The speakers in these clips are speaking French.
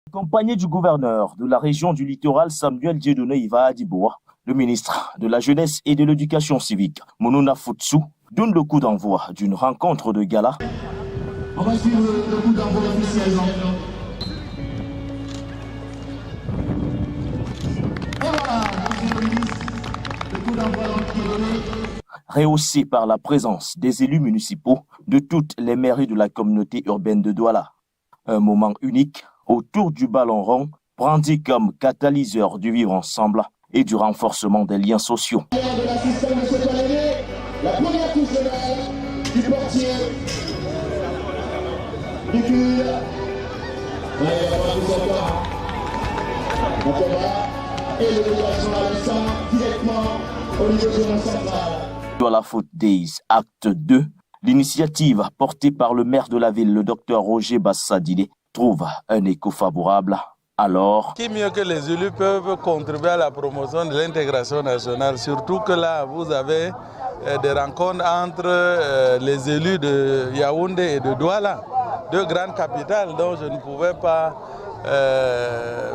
Accompagné du gouverneur de la région du littoral Samuel Dieudonné Iva Adiboa, le ministre de la Jeunesse et de l'Éducation civique, Monona Futsu, donne le coup d'envoi d'une rencontre de gala. On va suivre le coup d'envoi officiel. Et voilà, monsieur le ministre, le coup d'envoi qui est donné. Rehaussé par la présence des élus municipaux de toutes les mairies de la communauté urbaine de Douala. Un moment unique autour du ballon rond, brandi comme catalyseur du vivre ensemble et du renforcement des liens sociaux. De l'assistant de ce palais, la première touche de balle du portier, du cul. Et le dégagement à l'instant directement au niveau de la centrale. Douala Foot Days, acte 2, l'initiative portée par le maire de la ville, le docteur Roger Bassadile, trouve un écho favorable. Alors, qui mieux que les élus peuvent contribuer à la promotion de l'intégration nationale, surtout que là, vous avez des rencontres entre les élus de Yaoundé et de Douala, deux grandes capitales dont je ne pouvais pas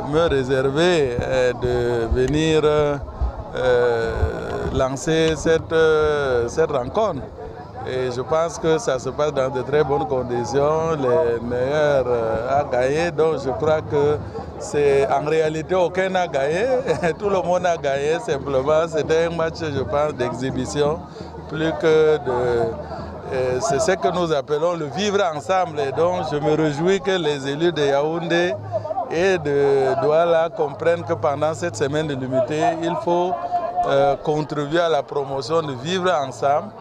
me réserver de venir lancer cette rencontre. Et je pense que ça se passe dans de très bonnes conditions, les meilleurs à gagner. Donc je crois que c'est en réalité aucun n'a gagné, tout le monde a gagné. Simplement, c'était un match, je pense, d'exhibition, plus que de... c'est ce que nous appelons le vivre ensemble. Et donc je me réjouis que les élus de Yaoundé et de Douala comprennent que pendant cette semaine de l'unité, il faut contribuer à la promotion de vivre ensemble.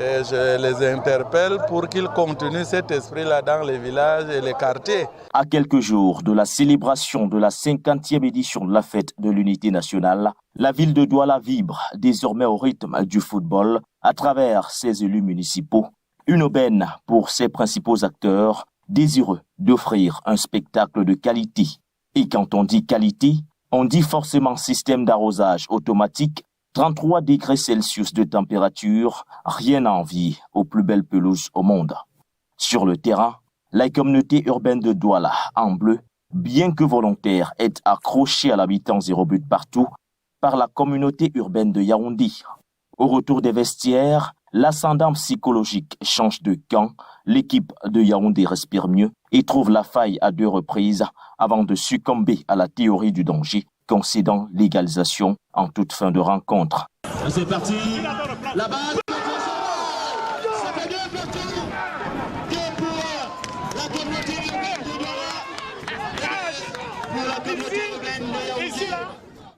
Et je les interpelle pour qu'ils continuent cet esprit-là dans les villages et les quartiers. À quelques jours de la célébration de la 50e édition de la fête de l'unité nationale, la ville de Douala vibre désormais au rythme du football à travers ses élus municipaux. Une aubaine pour ses principaux acteurs, désireux d'offrir un spectacle de qualité. Et quand on dit qualité, on dit forcément système d'arrosage automatique, 33 degrés Celsius de température, rien à envier aux plus belles pelouses au monde. Sur le terrain, la communauté urbaine de Douala, en bleu, bien que volontaire, est accrochée à l'habitant 0 but partout par la communauté urbaine de Yaoundé. Au retour des vestiaires, l'ascendant psychologique change de camp, l'équipe de Yaoundé respire mieux et trouve la faille à 2 reprises avant de succomber à la théorie du danger, concédant l'égalisation en toute fin de rencontre. C'est parti, la balle, ça fait 2 partout, 2 pour la communauté urbaine de Douala, pour la communauté urbaine de Yaoundé.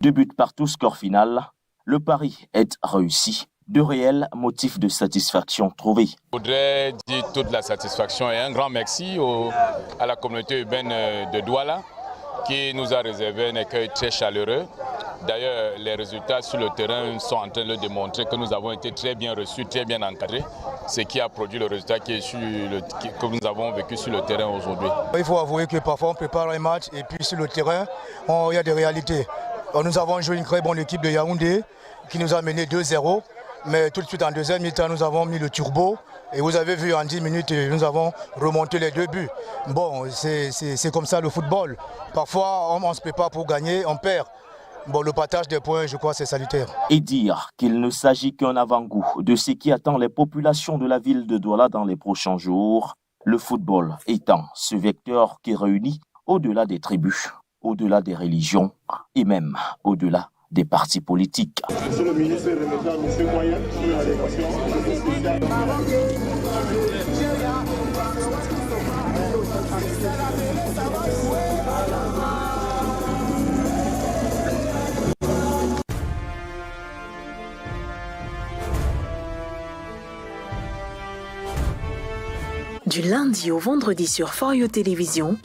2 buts partout, score final. Le pari est réussi. De réels motifs de satisfaction trouvés. Je voudrais dire toute la satisfaction et un grand merci à la communauté urbaine de Douala qui nous a réservé un accueil très chaleureux. D'ailleurs, les résultats sur le terrain sont en train de démontrer que nous avons été très bien reçus, très bien encadrés, ce qui a produit le résultat que nous avons vécu sur le terrain aujourd'hui. Il faut avouer que parfois on prépare un match et puis sur le terrain, il y a des réalités. Nous avons joué une très bonne équipe de Yaoundé qui nous a mené 2-0. Mais tout de suite en deuxième mi-temps, nous avons mis le turbo. Et vous avez vu en 10 minutes, nous avons remonté les 2 buts. Bon, c'est comme ça le football. Parfois, on ne se prépare pour gagner, on perd. Bon, le partage des points, je crois, c'est salutaire. Et dire qu'il ne s'agit qu'un avant-goût de ce qui attend les populations de la ville de Douala dans les prochains jours, le football étant ce vecteur qui réunit au-delà des tribus, au-delà des religions et même au-delà des partis politiques. Monsieur le ministre, remettant M. Moyen sur la déclaration spéciale. Du lundi au vendredi sur For You Télévision,